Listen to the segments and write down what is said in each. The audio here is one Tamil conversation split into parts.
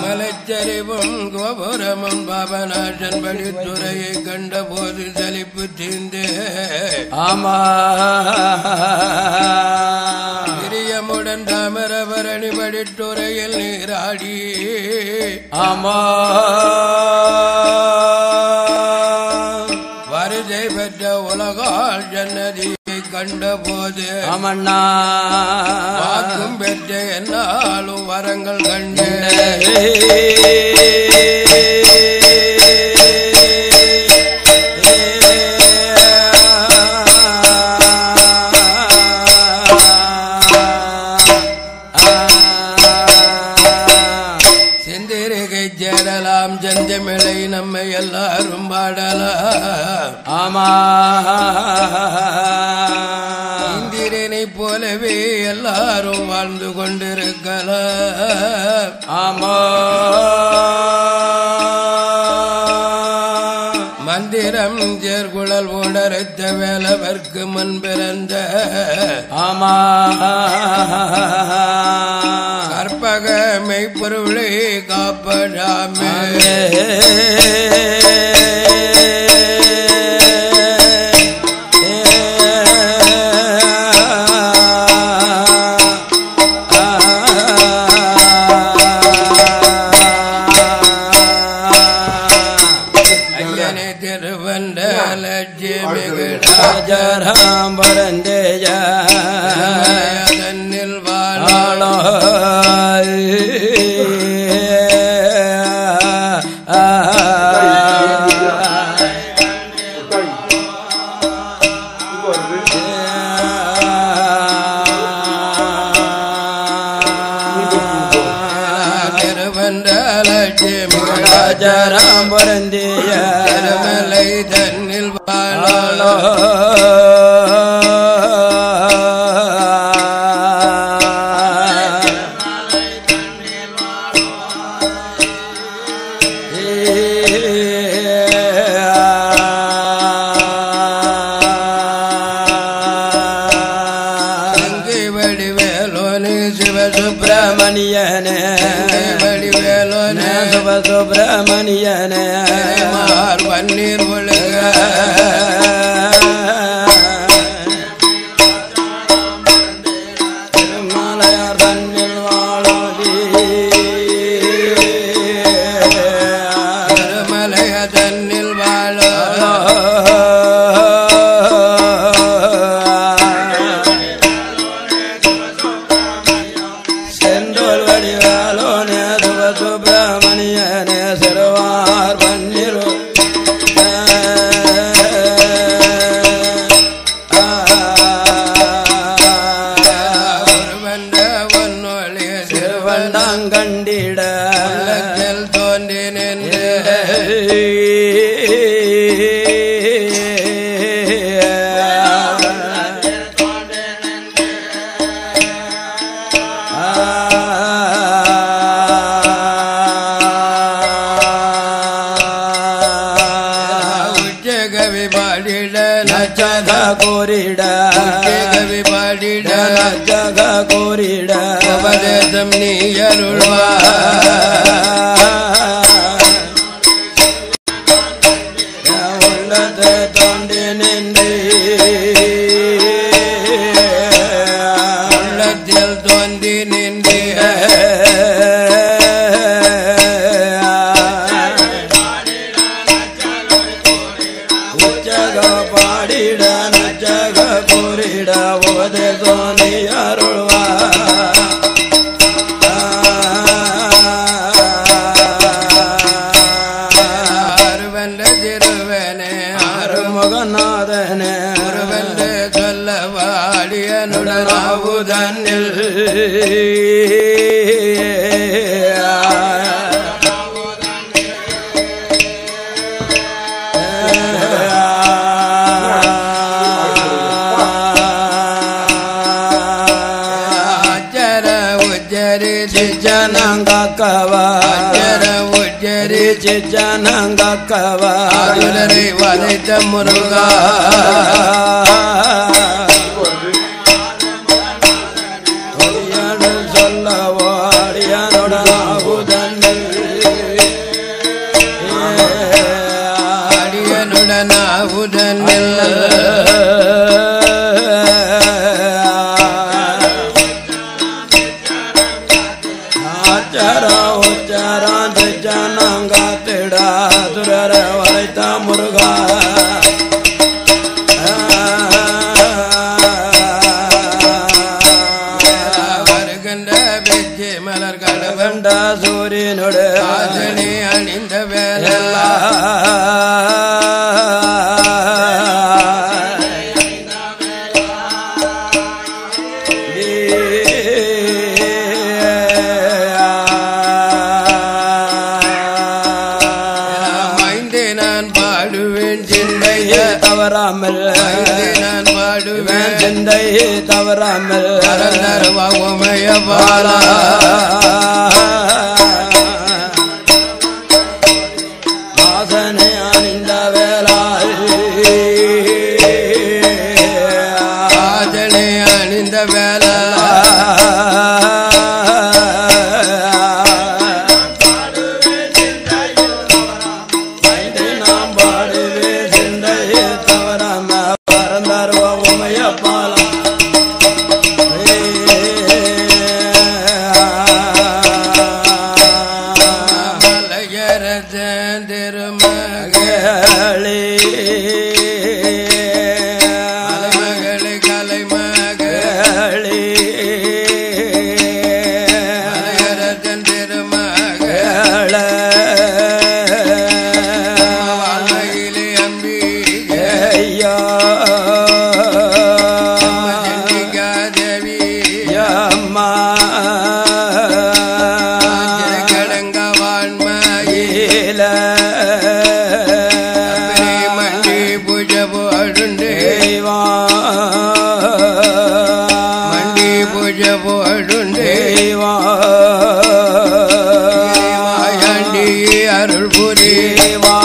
மலைச்சரிவும் கோபுரமும் பாபநாசன் படித்துறையை கண்ட போது சலிப்பு தீர்ந்தே ஆமா பிரியமுடன் தாமரபரணி படித்துறையில் நீராடி ஆமா வருகை பெற்ற உலகால் ஜன்னதியை கண்ட போது அமண்ணா வாக்கும் பெற்ற என்னாலும் வரங்கள் கண்டு செந்திருகை சேரலாம் செந்தமிழை நம்மை எல்லாரும் பாடலாம் ஆமா இந்திரனை போலவே எல்லாரும் வாழ்ந்து கொண்டிருக்கலாம் ஆமா மந்திரம் சேர்குழல் உணர்த்த வேலவர்க்கு முன் பிறந்த ஆமா கற்பக மெய்ப்பொருளை காப்படாமே ஐயனை திருவண்ட லட்சுமிகராஜராம் பரந்தேய தன்னில் வாழ ராஜராம் பரந்தேய திருமலை தன்னில் வாழ சுப்பிரமணியனே வடிவேலோனே சுப்பிரமணியனே மார் பன்னீர் ஒழுக திருமலையார் தன்னில் வாழோதி திருமலைய தன்னில் வாழ சுப்பிரமணியனே சிறுவார் பன்னீர் கண்டிட தோன்றி நின்று கவி பாடிட நச்சக கோரிட கவி பாடிட நச்சக கோரிட உபதேசம் நீ அருள்வா உள்ளத்தை தோண்டி நின்று உள்ளத்தில் தோன்றி நின்று பாடிட நச்சக கோரிட உபதேசம் நீ அருள்வா அருவென்ற திருவனே அருமுகநாதனே அருவென்று சொல்ல வாடியனுடனாவு தன்னில் சிஜனங்கக்கவா உச்சரி சிஜனங்கக்கவா ஆதுரை வதைத்த முருகா சொல்ல நாவுதனில் ஆச்சாரா உச்சாரா ஜனங்காத்திடா துரர வளைத்த முருகா வருகின்ற வெஜ்ஜி மலர் கண்ட சூரியனோடு ஆசனி அணிந்த வேலா தவறாமல் நான் பாடுவேன் சிந்தை தவறாமல் தருவா உமைய பாலா வாசனை அணிந்த வேளாய் ஆசனை அணிந்த வேலா அருள் புரிவா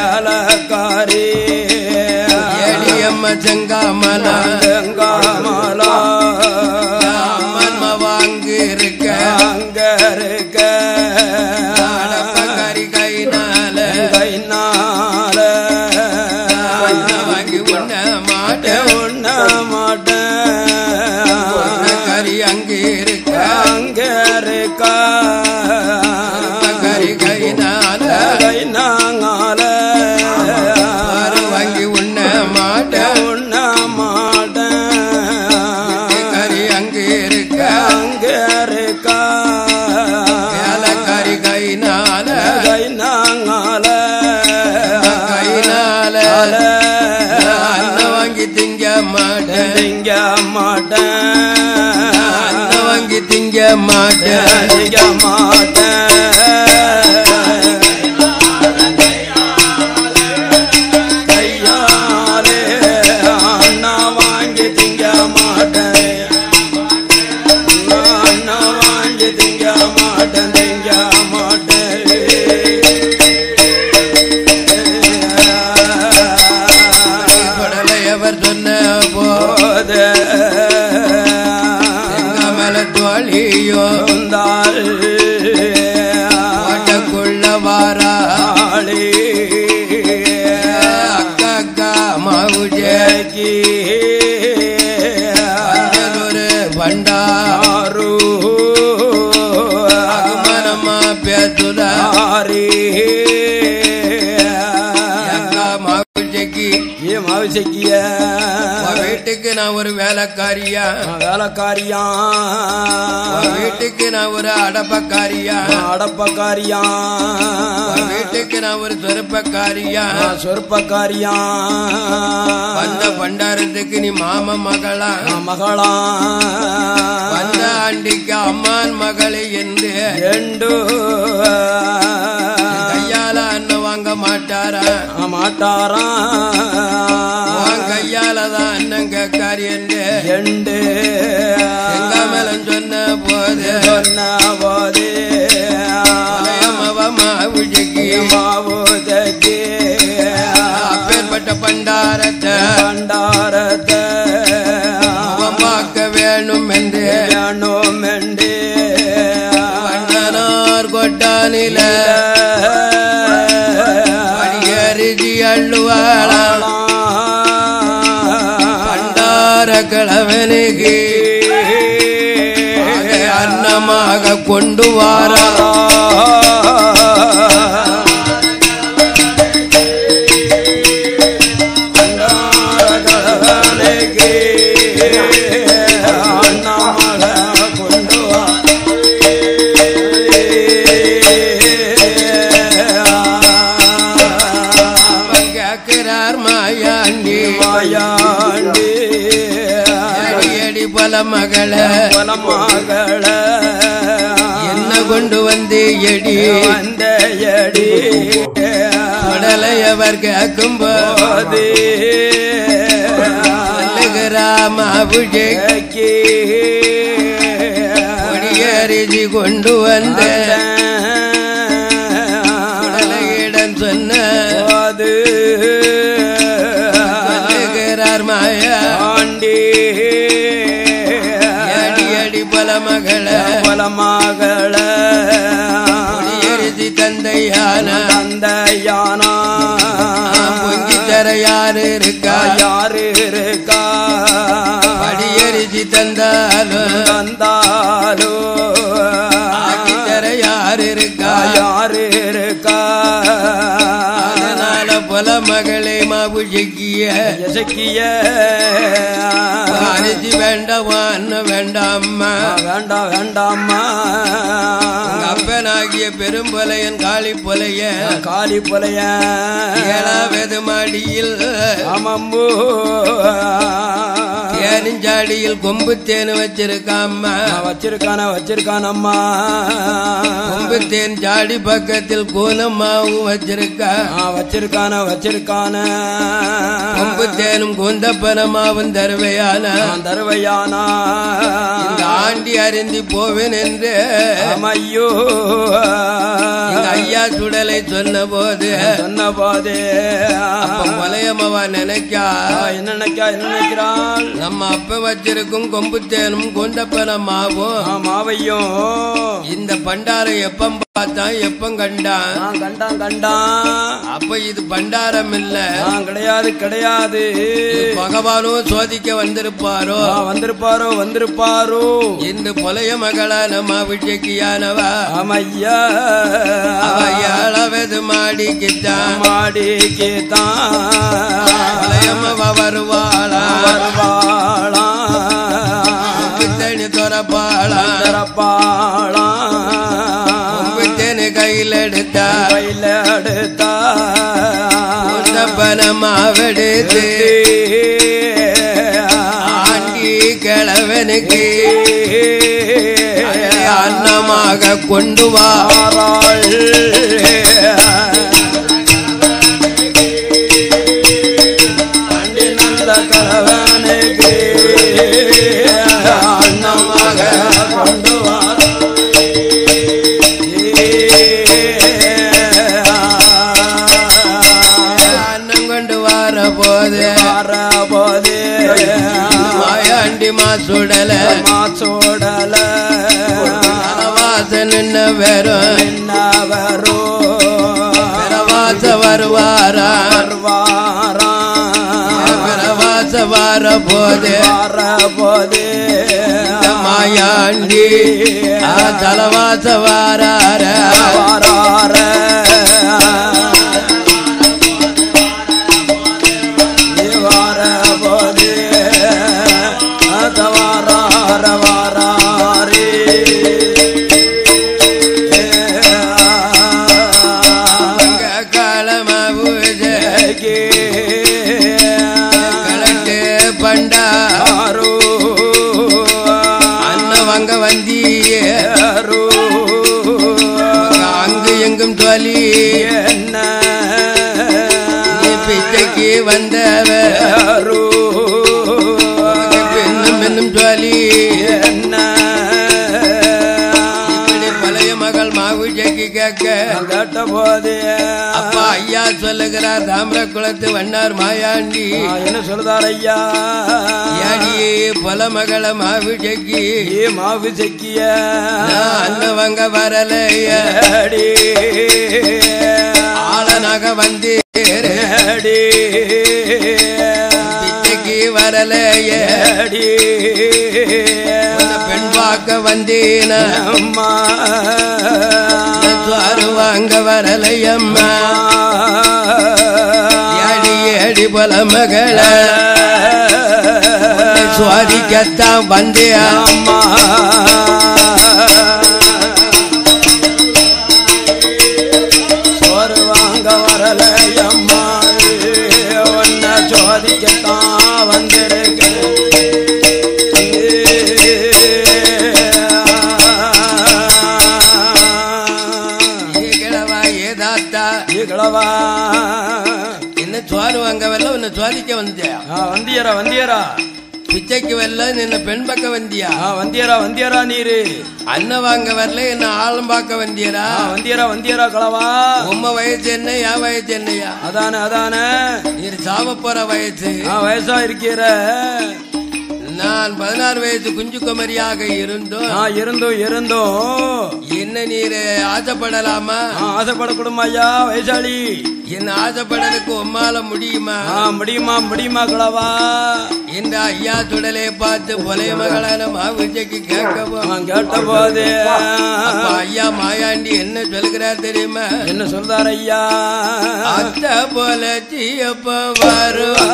ஏலக்காரி எளியம்ம செங்காமலா செங்காமலா அம்மன்ம வாங்கி இருக்க அங்க இருக்க அடப்பக்காரி கைனால கைனால வாங்கி உண்ண மாட்டேன் உண்ண மாட்டேன் கறி அங்கே இருக்க அங்க இருக்கா கறி கைனால கைனாங்கால வாங்கி உண்ண மாட்டேன் உண்ண மாட்டேன் கறி அங்கே இருக்க அங்க இருக்கா கறி கைனால கைனாங்கால கைனால அண்ணன் வாங்கி திங்க மாட்டேன் திங்க மாட்டேன் அண்ணன் வாங்கி திங்க மாட்டேன் திங்க மாட்டேன் கையாலே அண்ணா வாங்கி திங்க மாட்டேன் அண்ணா வாங்கி திங்க மாட்டேன் திங்க மாட்டேன் கொடலையவர் சொன்ன போது மேல தோழியோ ஓட்டக்குள்ள வாராளி அக்கா மாவுஜி ஒரு பண்டாரு அகுமனமா பேசுதாரி அக்கா மாவுஜிக்கு மாவிசக்கிய வீட்டுக்கு நான் ஒரு வேலைக்காரியா வேலைக்காரியா வீட்டுக்கு நான் ஒரு அடப்பக்காரியா அடப்பக்காரியா வீட்டுக்கு நான் ஒரு சொருப்பக்காரியா சொற்பக்காரியா வந்த பண்டாரத்துக்கு நீ மாம மகளா மகளா வந்த ஆண்டிக்கு அம்மான் மகளே என்று எண்டு கையால அண்ணன் வாங்க மாட்டாரா மாட்டாரா கையால தான் அண்ணன் கேட்காரு என்று எண்டு எங்காமலம் சொன்ன போது சொன்ன போது மாவுஜிக்கு மாவுஜி அப்பேற்பட்ட பண்டாரத்தை பண்டாரத்தை பார்க்க வேணும் என்று வேணும் என்று வண்டனார் கொட்டானில அடியரிசி அள்ளுவாளா பண்டார கிழவனுக்கு அன்னமாக கொண்டு வாரா மகள மகள என்ன கொண்டு வந்து எடி வந்த எடி உடலையவர் கேட்கும் போது மாவுஜிக்கு கொடியரிசி கொண்டு வந்த உடலையிடம் சொன்ன போது மாயா ஆண்டி மகள மகள எரிசி தந்தையான தந்தையானா பொங்கி தர யாரு இருக்கா யாரு இருக்கா படியரிசி தந்தாலும் தந்தாலோ ஆக்கி தர யாரு இருக்கா யாரு இருக்கா அதனால புல மகளே மாவுஜிக்கிய அரிசி வேண்டாம் வேண்டாம்மா வேண்டாம் வேண்டாம்மா அப்பனாகிய பெரும்பொலையன் காளி பொலைய காளி பொலைய 7வது மாடியில் அமம்பு தேனிஞ்சாடியில் கொம்பு தேனு வச்சிருக்காம்மா வச்சிருக்கானம்மா கொம்பு தேன் ஜாடி பக்கத்தில் கூனம்மாவும் வச்சிருக்கான கொம்பு தேனும் கூந்தப்பனமாவும் தருவையானா இந்த ஆண்டி அறிந்தி போவேன் என்று ஐயோ ஐயா சுடலை சொன்ன போது மலையம்மாவா நினைக்கா என்ன நினைக்கிறாள் நம்ம அப்ப வச்சிருக்கும் கொம்பு தேனும் கூந்தப்பனமாவும் மாவையும் இந்த பண்டாரம் எப்ப பார்த்தான் எப்ப கண்டான் அப்ப இது பண்டாரம் இல்ல கிடையாது பகவானும் சோதிக்க வந்திருப்பாரோ இந்த புலைய மகளான மாவிஜக்கியானவா ஆமையா அவையாளவது மாடிக்குத்தான் புலையம்மா வருவாளா தனி துறப்பாளா கையில் எடுத்தா பணமாவெடுத்து ஆண்டி கிழவனுக்கு அன்னமாக கொண்டு வாராள் கிழவனுக்கு அன்னமாக கொண்டு போது மாயாண்டி மாசுடல வாசன் வரும் வருவாரா வார போது மாயாண்டி தலவாச வாரார அங்கு எங்கும் தொலி என்ன பிச்சைக்கு வந்தவர் பெண்ணும் தொலி என்ன பழைய மகள் மாவுஜைக்கு கேட்ட போது அப்பா ஐயா சொல்லுகிறார் தாமிர குளத்து வண்ணார் மாயாண்டி என்ன சொல்லுதார் ஐயா ஏடியே பொல மகள மாவுஜைக்கு அன்னவங்க வரலைய ஆளனாக வந்து பிச்சைக்கு வரலைய பெண் பார்க்க வந்தேன வாங்க வரலையம்மா ஏடி பொல மகள சுவாதிக்கத்தான் வந்தே அம்மா சோறு வாங்க வரலையம்மா ஒன்ன சுவாதிக்கத்தான் வந்திருக்க என்ன சோறு வாங்க வரல உன்னை சுவாதிக்க வந்தியரா பிச்சைக்கு வரல என்ன பெண் பக்க வந்தியா வந்தியரா நீரு அண்ணன் வாங்க வரல என்ன ஆளும் பார்க்க வந்தியரா வந்தியரா களவா உம்ம வயசு என்ன என் வயசு என்னையா அதானே நீர் சாவ போற வயசு வயசா இருக்கிற நான் 16 வயசு குஞ்சு குமரியாக இருந்தோம் என்ன நீர் ஆசைப்படலாமா? ஆசைப்படக்கூடும் ஐயா வயசாளி. என்ன ஆசைப்படலுக்கு உம்மால முடியுமா? முடியுமா கிழவா. இந்த ஐயா சுடலை பார்த்து பொலைய மகளான மாவிஜைக்கு கேட்ட போது ஐயா மாயாண்டி என்ன சொல்கிறார் தெரியுமா? என்ன சொல்றார் ஐயா? அத்த போல சீயப்ப வருவா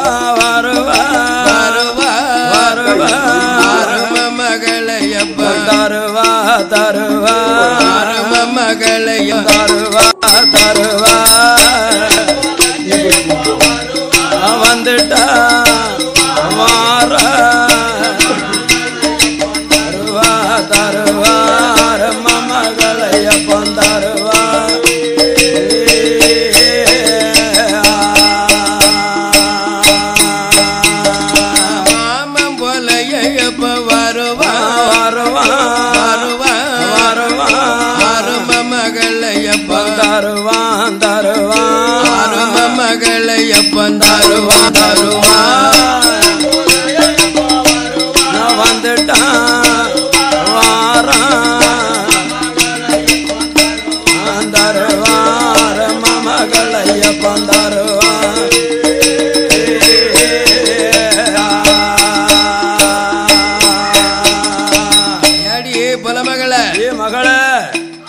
மகளையப்ப தருவா மகளைய தருவா வந்துட்டா தருவான் தருவான் நான் வந்துட்டான் வாரான் தருவார மமகளையப்பன் தருவான் ஏடியே புலமகள ஏ மகள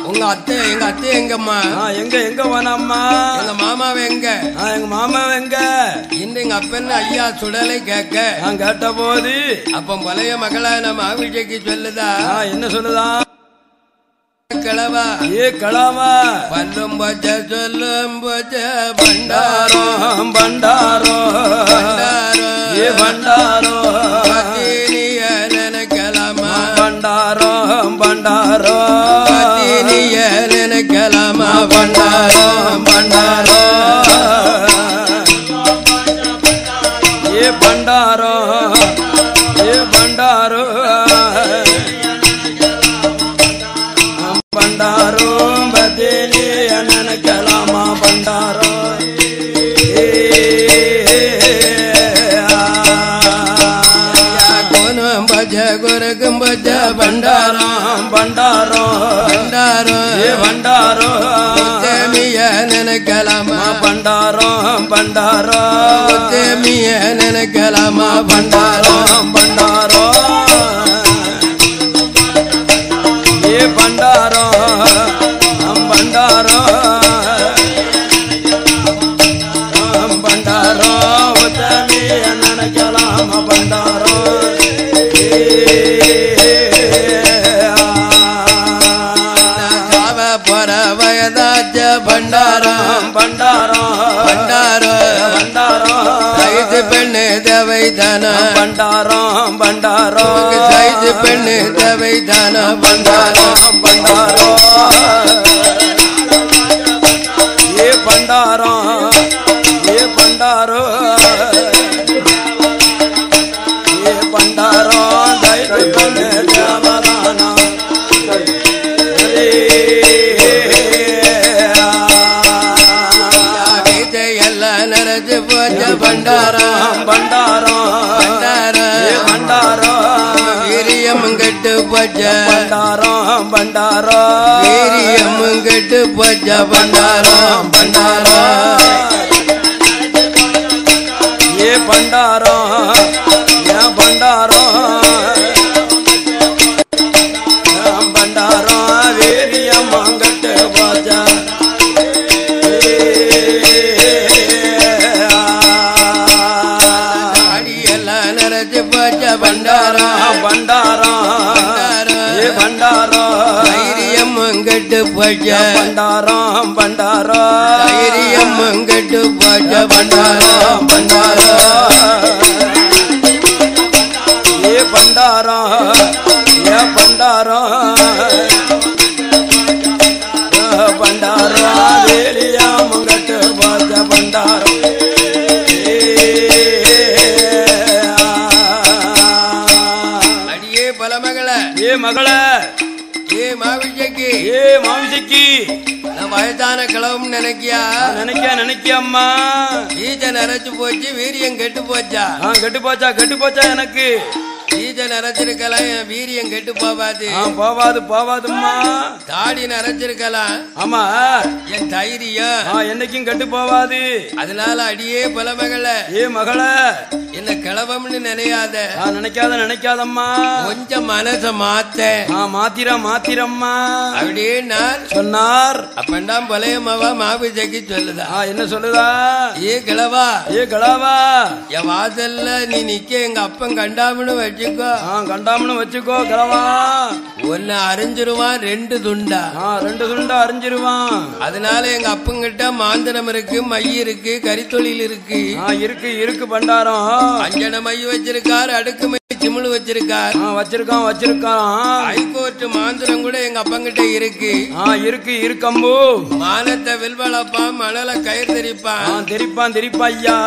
உங்க அத்தை எங்க அத்தை எங்கம்மா எங்க போனம்மா எங்க மாமாவை எங்க எங்க மாமா எங்க இன்று எங்க அப்பன்னு ஐயா சுடலை கேட்க நான் கேட்ட போது அப்ப பழைய மகளா நம்ம ஆவிஜைக்கு சொல்லுதா என்ன சொல்லுதான் கிளவா ஏ களவா பல்லும் பச்ச சொல்லும் பச்ச பண்டாரோ பண்டாரோ பண்டாரோ ஏ பண்டாரோ பத்தினிய நினைக்கலாமா பண்டாரோ பண்டாரோ பத்தினிய நினைக்கலாமா பண்டாரோ பண்டாரோ ஏ பண்டாரோ ஏ பண்டாரோ பண்டாரோ பத்தினி நினைக்கலாமா பண்டாரோ கோனம் பச்ச குரக்கும் பச்ச பண்டாரோ பண்டாரோ பண்டாரோ ஏ பண்டாரோ தேமிய நினைக்கலாமா பண்டாரோ பண்டாரோ தேமிய நினைக்கலாமா பண்டாரோ பண்டாரோ ஏ பண்டாரோ பண்டாரோ பண்டாரோ உத்தமி நினைக்கலாமா பண்டாரோ காவ போற வயதாச்ச பண்டாரோ பண்டாரோ பண்டாரோ பண்டாரோ சைது பெண்ணு தேவை தானா பண்டாரோ பண்டாரோ சைது பெண்ணு தேவை தானா பண்டாரோ பண்டாரோ ஏ பண்டாரோ ஏ பண்டாரோ ஏ பண்டாரோ தைத்து பண்ணு தேவதானா எல்லாம் நிறைஞ்சு போச்ச பண்டாரோ பண்டாரோ பண்டாரோ ஏ பண்டாரோ வீரியம் கெட்டு போச்ச பண்டாரோ பண்டாரோ வீரியம் கெட்டு போச்ச பண்டாரோ பண்டாரோ ஏ பண்டாரோ ஏ பண்டாரோ பண்டாரோ வீரியம் கட்டு போச்சா அடியெல்லாம் நிறைஞ்சு போச்ச பண்டாரோ பண்டாரோ ஏ பண்டாரோ தைரியம் கெட்டு போச்ச பண்டாரோ பண்டாரோ தைரியம் கெட்டு போச்ச பண்டாரோ பண்டாரோ ஏ பண்டாரோ ஏ பண்டாரோ பண்டாரோ வேலியாம் கட்டு போச்ச பண்டாரோ அடியே பலமகள ஏ மகள ஏ மாவிஜைக்கு ஏ மாமிசைக்கு நான் வயதான கிளவும் நினைக்கியா நினைக்கியம்மா ஈஜ நிறைச்சு போச்சு வீரியம் கெட்டு போச்சா கெட்டு போச்சா எனக்கு ஈஜ நிறைச்சிருக்கலாம் என் வீரியம் கெட்டு போவாது போவாதும்மா தாடி நிறைச்சிருக்கலாம் ஆமா என் தைரியம் என்னைக்கும் கெட்டு போவாது அதனால அடியே பலமகள ஏ மகள என்ன கிளவம்னு நினையாத நினைக்காதம்மா கொஞ்சம் மனச மாத்த மாத்திரம்மா அப்படியே நான் சொன்னார் அப்பண்டாம் பழையமாவா மாபிஜைக்கு சொல்லுதா என்ன சொல்லுதா ஏ கிளவா ஏ கிளாவா என் வாசல்ல நீ நிக்க எங்க அப்பன் கண்டாமனு வச்சுக்கோ கண்டாமனு வச்சுக்கோ கிளவா ஒன்னு அரிஞ்சிருவான் 2 துண்டா 2 துண்டா அரிஞ்சிருவான் அதனால எங்க அப்பங்கிட்ட மாந்திரம் இருக்கு மை இருக்கு கரித்தொழில் இருக்கு இருக்கு பண்டாரம் அஞ்சன மை வச்சிருக்காரு அடுக்கு மை சிமிழ் வச்சிருக்கார் வச்சிருக்கான் ஹைகோர்ட் மாந்திரம் கூட எங்க அப்பங்கிட்ட இருக்கு இருக்கம்பு மானத்தை வில்வளப்பான் மணல கயிறு தெரிப்பான் தெரிப்பா ஐயா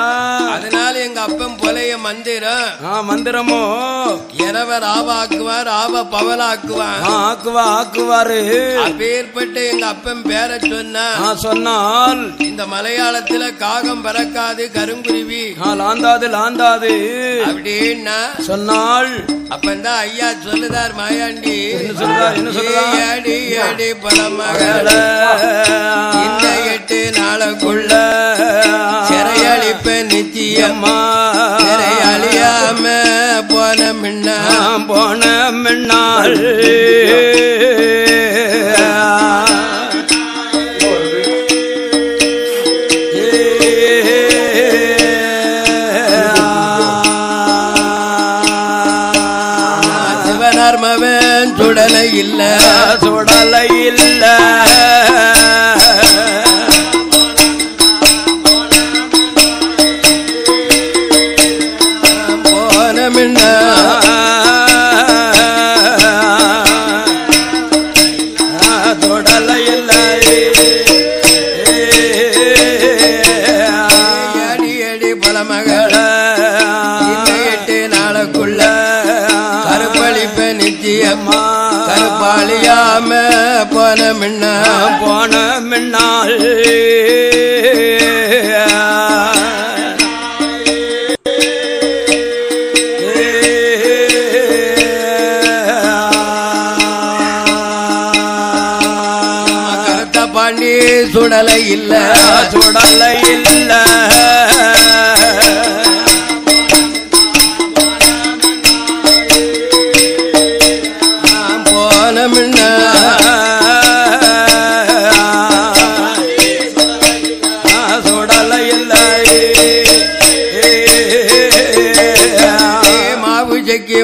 அதனால எங்க அப்பன் பொலைய மந்திரம் மந்திரமோ இரவ ராவாக்குவார் ராவ பவலாக்குவார் ஆக்குவாரு. அப்பேற்பட்ட எங்க அப்பன் பேரை சொன்னால் இந்த மலையாளத்துல காகம் பறக்காது கருங்குருவி லாந்தாது அப்படின்னா சொன்னால் அப்பந்தான் ஐயா சொல்லுதார் மாயாண்டி என்ன சொல்லுதார் ஏடி பல மகள இந்த 8 நாளுக்குள்ள சிறையளிப்ப நிச்சயமா சிறையழியாம போன மின்னாள் சிவனர்மவன் சுடலை இல்ல கருப்பாளியாம போன மின்னாள் கருத்த பாண்டி சுடலை இல்ல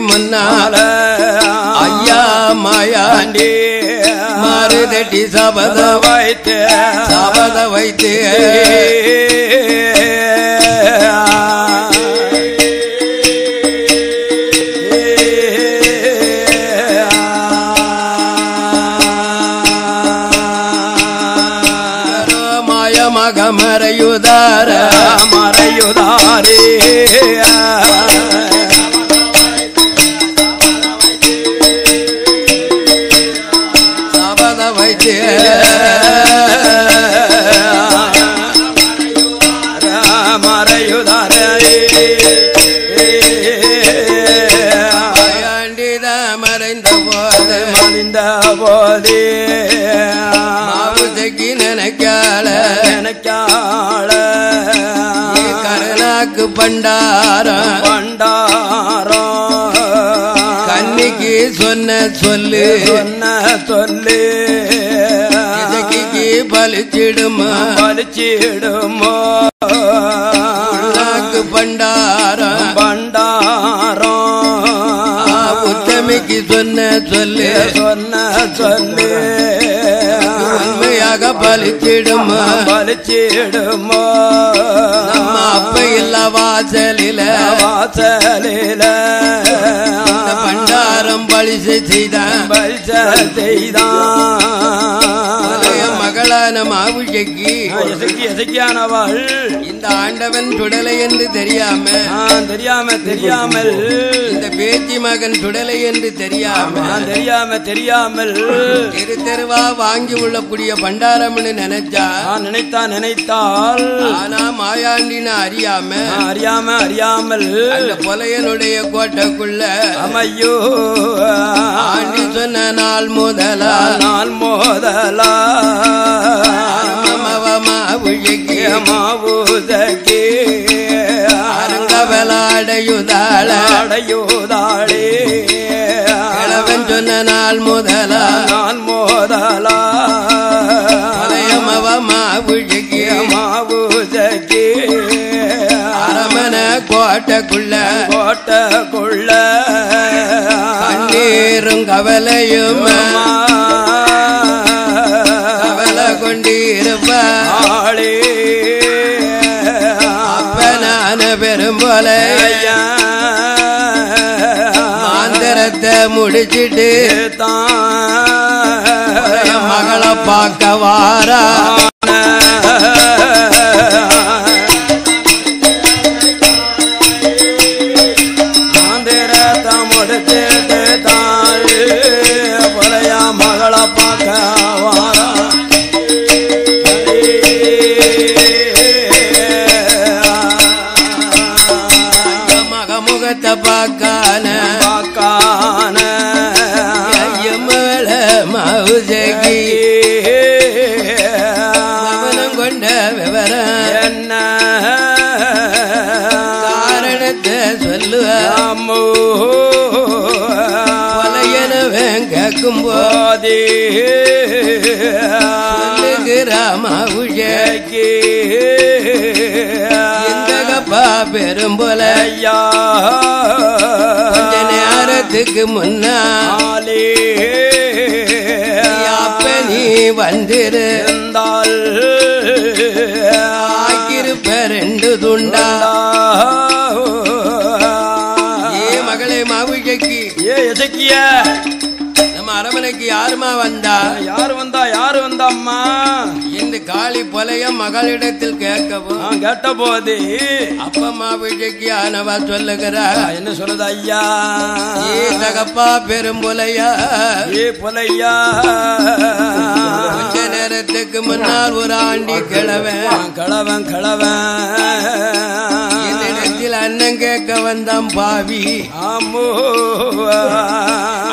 முன்னால ஐயா மாயாண்டி மாறுதட்டி சபத வைத்து மாயமாக மறையுதாரே மறைந்த போதே மாவுதைக்கு நினைக்கால கருணாக்கு பண்டாரம் கண்ணிக்கு சொன்ன சொல்லு இதுக்கு பலிச்சிடுமோ கருணாக்கு பண்டாரம் உத்தமிக்கு சொன்ன சொல்லு உண்மையாக பலிச்சிடுமோ நம்ம அப்ப இல்ல வாசலில பண்டாரம் பலிசை செய்தான் மகளான மாவுஷைக்கு இந்த ஆண்டவன் சுடலை என்று தெரியாமல் இந்த பேத்தி மகன் சுடலை என்று தெரியாமல் தெரு தெருவா வாங்கி உள்ளக்கூடிய பண்டாரம்னு நினைத்தால் ஆனா மாயாண்டின அறியாமல் அந்த பொலையனுடைய கோட்டைக்குள்ள அமையோ ஆண்டி சொன்ன நாள் முதலா மாவுதகே அருங்கவலாடையுதாளே கிழவன் சொன்ன நாள் முதலா மாவுஜகே அரமன கோட்டைக்குள்ள கண்ணீரும் கவலையும் கொண்டிருப்பாளே அப்பனான பெரும்போல மாந்திரத்தை முடிச்சிட்டு மகளை பார்க்க வாரா முகத்தை பார்க்கான எம்மள மாவுஜகி அவனம் கொண்ட விவரம் என்ன காரணத்தை சொல்லுவாமோ பலையனவன் கேட்கும் போதே மாவுஜகி இந்தகப்பா பெரும்போல கொஞ்ச நேரத்துக்கு முன்னாலே அப்ப நீ வந்திருந்தால் ஆக்கிருப்ப 2 துண்டா ஏ மகளே மாவுஜகி ஏ எசக்கிய நம்ம அரமனைக்கு யாருமா வந்தா யாரு வந்தா அம்மா இந்த காளி பொலைய மகளிடத்தில் கேட்கவும் கேட்ட போது அப்பம்மா விஜய்க்கு ஆனவா சொல்லுகிறா என்ன சொல்லுது ஐயா ஏ தகப்பா பெரும்பொலையா ஏ பொலையா கொஞ்ச நேரத்துக்கு முன்னால் ஒரு ஆண்டி கிழவன் என்னிடத்தில் அண்ணன் கேட்க வந்தான் பாவி ஆமோ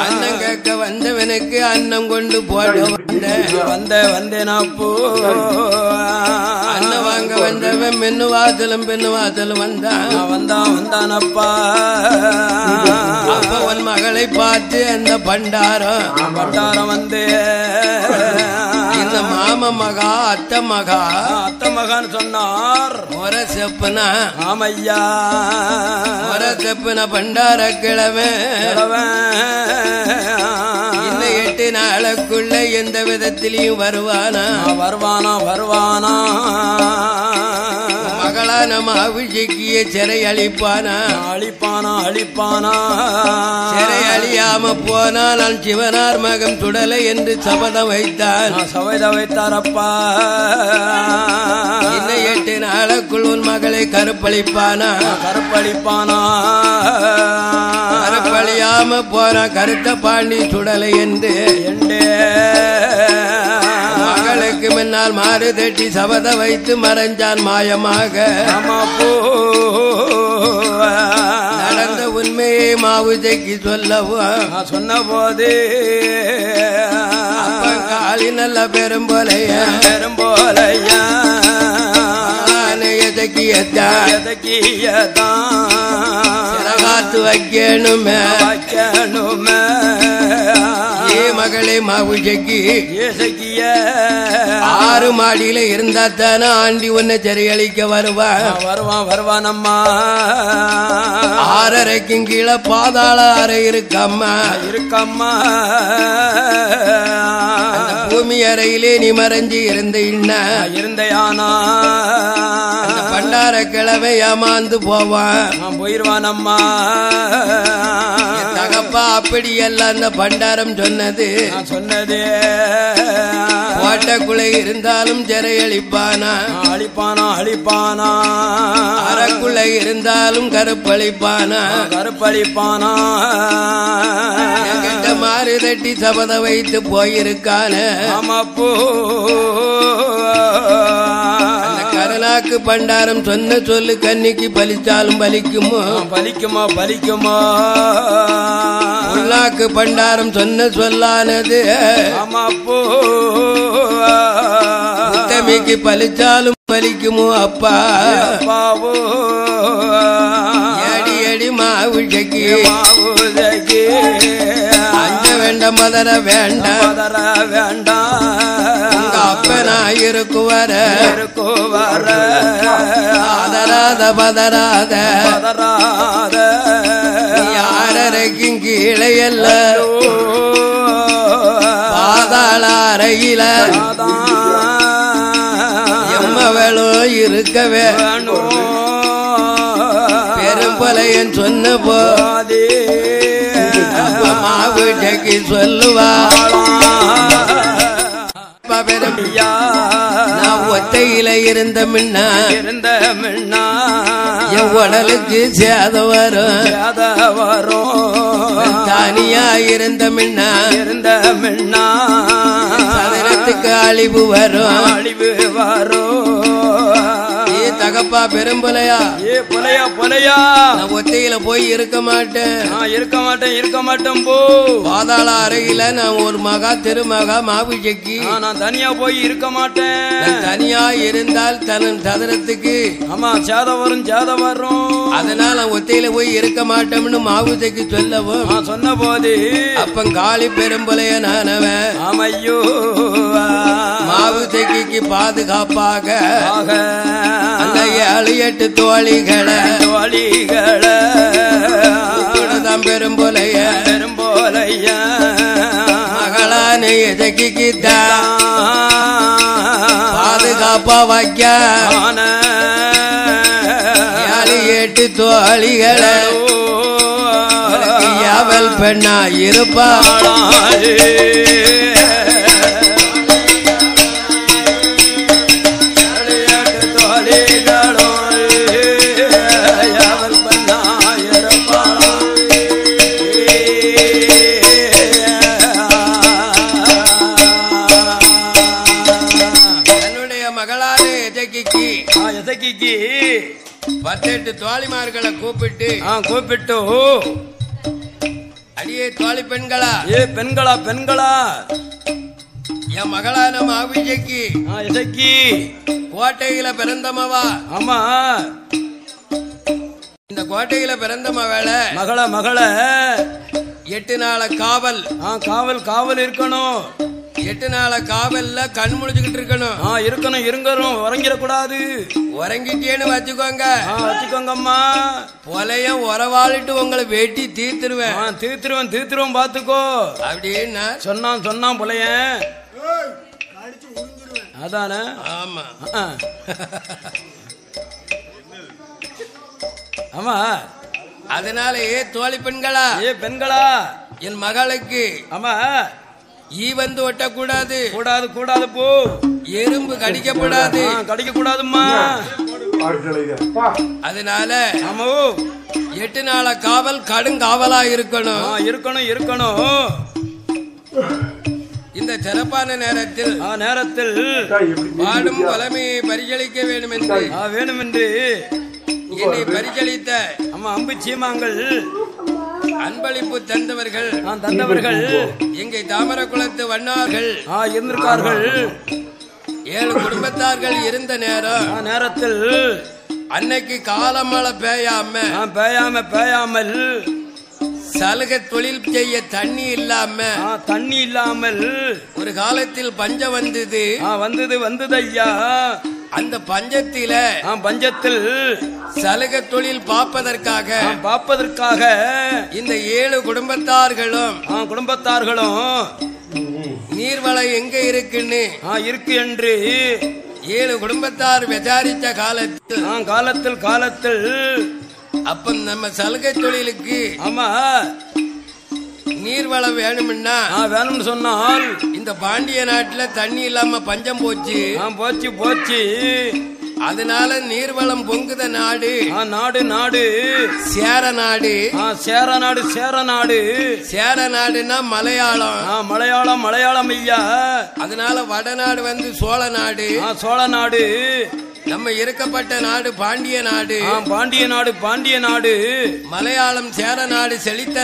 அண்ணன் கேட்க வந்தவனுக்கு அன்னம் கொண்டு போட வந்தேன் அப்போ அண்ணன் வாங்க வந்தவன் பெண்ணு வாசலும் வந்தான் அப்பா அப்ப உன் மகளை பார்த்து அந்த பண்டாரம் வந்து இந்த மாம மகா அத்த மகான்னு சொன்னார் ஒரு செப்புனா ஆமையா ஒரு செப்புன பண்டார கிழவன் இந்த 8 நாளுக்குள்ள எந்த விதத்திலையும் வருவானா மகளான மாவுஜகிய சிறை அழிப்பானா சிறை அழியாம போனா நான் சிவனார் மகம் சுடலை என்று சபதம் வைத்தாரப்பா இன்னும் 8 நாளுக்குள் உன் மகளை கருப்பளிப்பானா கருப்பழியாம போனா கருத்த பாண்டி சுடலை என்று மகளுக்கு முன்னால் மாறு தட்டி சபத வைத்து மறைஞ்சான் மாயமாக நடந்த உண்மையை மாவுஜைக்கு சொல்லவும் சொன்ன போது காளி நல்ல பெரும்போலையா காத்து வைக்கணுமே ஏ மகளே மாவுஜகி 6 மாடியில இருந்தா தானே ஆண்டி உன்னை சிறையளிக்க வருவான் அம்மா 6:30க்கும் கீழே பாதாள அறை இருக்கம்மா பூமி அறையிலே நீ மறைஞ்சி இருந்தையானா பண்டார கிழமை ஏமாந்து போயிருவான் அம்மா தகப்பா அப்படி எல்லாம் அந்த பண்டாரம் சொன்னது கோட்டைக்குள்ளே இருந்தாலும் சிறை அழிப்பானா அறைக்குள்ள இருந்தாலும் கருப்பளிப்பானா என்கிட்ட மாறு தட்டி சபத வைத்து போயிருக்கான கருணாக்கு பண்டாரம் சொன்ன சொல்லு கன்னிக்கு பலிச்சாலும் பலிக்குமா உள்ளாக்கு பண்டாரம் சொன்ன சொல்லானது உத்தமிக்கு பலிச்சாலும் பலிக்குமோ அப்பா அடி மாவுஜகி அஞ்ச வேண்டாம் மதர வேண்டாம் அப்பனாயிருக்குவர பதராத யாரைக்கும் கீழே அல்ல பாதாள அறையில எம்மவளோ இருக்கவே பெரும்பலையன் சொன்ன போதே மாவுஜகி சொல்லுவா நான் ஒத்தையில இருந்த மின்னா என் உடலுக்கு சேத வரும் தனியா இருந்த மின்னா சதுரத்துக்கு அழிவு வரும் தகப்பா பெரும்புலையா, ஏ புலையா புலையா, நான் ஒத்தையில போய் இருக்க மாட்டேன். இருக்க மாட்டேன் இருக்க மாட்டேன் போ. பாதாள அறையில நான் ஒரு மகா திருமகா மாவுஜக்கி, நான் தனியா போய் இருக்க மாட்டேன். தனியா இருந்தால் தன் ததரத்துக்கு ஆமா சேதம் வரும் சேதம் வரும். அதனால நான் ஒத்தையில போய் இருக்க மாட்டோம்னு மாவுஜக்கி சொல்லவும் சொன்ன போது அப்ப காளி பெரும்புலைய நானவன் ஆமையோ மாவுஜக்கிக்கு பாதுகாப்பாக அந்த 7-8 தோழிகளை தான் பெரும்புலைய பெரும்போலைய மகளான எதக்கித்தான் பாதுகாப்பா வைக்க 7-8 தோழிகளை யாவல் பெண்ணா இருப்பாளா. எசக்கிக்கு 18 தோழிமார்களை கூப்பிட்டு அடியே தோழி பெண்களா, ஏ பெண்களா பெண்களா, என் மகளான மாவிஜக்கி எசக்கி கோட்டையில பிறந்தமவா. ஆமா இந்த கோட்டையில பிறந்த மகள 8 நாள காவல் காவல் இருக்கணும். 8 நாள காவல்ல கண் முழிச்சுக்கிட்டு இருக்கணும். இருக்கணும் உறங்கிடக்கூடாது. உறங்கிட்டேன்னு வச்சுக்கோங்க வச்சுக்கோங்கம்மா. பொலைய உறவாளிட்டு உங்களை வெட்டி தீர்த்துருவேன். தீர்த்துருவேன் பாத்துக்கோ அப்படின்னு சொன்னான் பொலைய. அதானே ஆமா ஆமா. அதனால தோழி பெண்களா, பெண்களா, என் மகளுக்கு ஆமா ஈ வந்து ஒட்டக்கூடாது. கூடாது போ. எறும்பு கடிக்கப்படாது. கடிக்கக்கூடாதும்மா. அதனால ஆமா 8 நாள காவல் கடுங்காவலா இருக்கணும். இருக்கணும். இந்த சிறப்பான நேரத்தில் பாடும் வளமையை பரிசளிக்க வேண்டும் என்று என்னை பரிசளித்த அம்பு சீமாங்கள் அன்பளிப்பு தந்தவர்கள் எங்க தாமரகுளத்து வண்ணார்கள் இருந்திருக்கார்கள். 7 குடும்பத்தார்கள் இருந்த நேரத்தில் அன்னைக்கு காலமழை பெய்யாமல் சலுகை தொழில் செய்ய தண்ணி இல்லாமல் ஒரு காலத்தில் பஞ்சம் வந்தது ஐயா. அந்த பஞ்சத்தில் சலுகை தொழில் பார்ப்பதற்காக இந்த 7 குடும்பத்தார்களும் நீர்வளம் எங்க இருக்கு என்று 7 குடும்பத்தார் விசாரித்த காலத்தில் அப்ப நம்ம சலுகை தொழிலுக்கு ஆமா நீர்வளம் வேணும்னு சொன்னால் இந்த பாண்டிய நாட்டுல தண்ணி இல்லாம பஞ்சம் போச்சு. அதனால நீர்வளம் பொங்குத நாடு சேர நாடுனா மலையாளம் ஐயா. அதனால வடநாடு வந்து சோழ நாடு. நம்ம இருக்கப்பட்ட நாடு பாண்டிய நாடு. மலையாளம் சேர நாடு செழித்த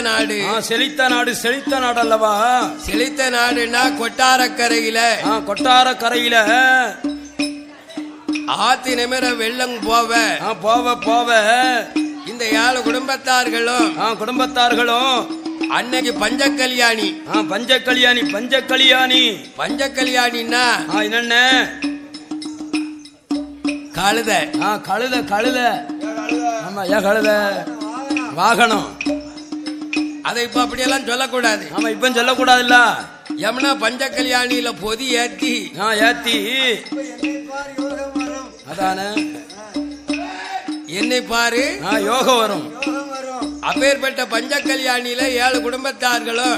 நாடு அல்லவா. செழித்த நாடுனா கொட்டாரக்கரையில ஆத்தி நிமிர வெள்ளம் போவ இந்த 7 குடும்பத்தார்களும் அன்னைக்கு பஞ்சக்கல்யாணின்னா என்னென்ன கழுத. ஆமா கழுத வாகனம். அதை இப்ப அப்படியெல்லாம் சொல்லக்கூடாது. ஆமா இப்ப சொல்லக்கூடாது இல்ல. யமுனா பஞ்சக்கல்யாணியில பொதி ஏத்தி அதானே என்னை பாரு யோகம் வரும். அப்பேற்பட்ட பஞ்சக்கல்யாணியில 7 குடும்பத்தார்களும்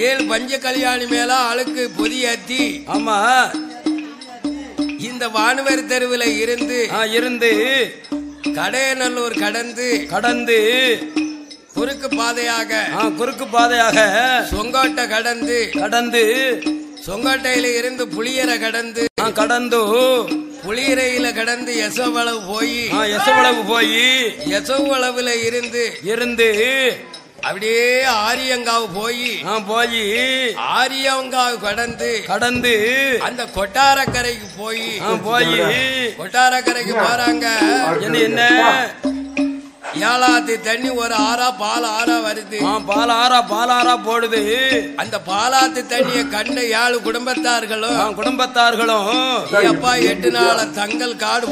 7 பஞ்ச கல்யாணி மேல ஆளுக்கு பொதி ஏத்தி ஆமா இந்த வானுவர் தெருவில் இருந்து கடையநல்லூர் கடந்து குறுக்கு பாதையாக சொங்கோட்டை கடந்து சொங்கோட்டையில இருந்து புளியரை கடந்து புளியரையில கடந்து எசவளவு போய் எசவளவுல இருந்து அப்படியே ஆரியங்காவு போய் ஆரியங்காவு கடந்து அந்த கொட்டாரக்கரைக்கு போய் கொட்டாரக்கரைக்கு போறாங்க. என்ன ஏழாத்து தண்ணி ஒரு ஆறா பால் ஆறா வருது. பால் ஆறா போடுது. அந்த பாலாத்து தண்ணிய கண்ட 7 குடும்பத்தார்களும் அப்பா 8 நாள தங்கள் காடு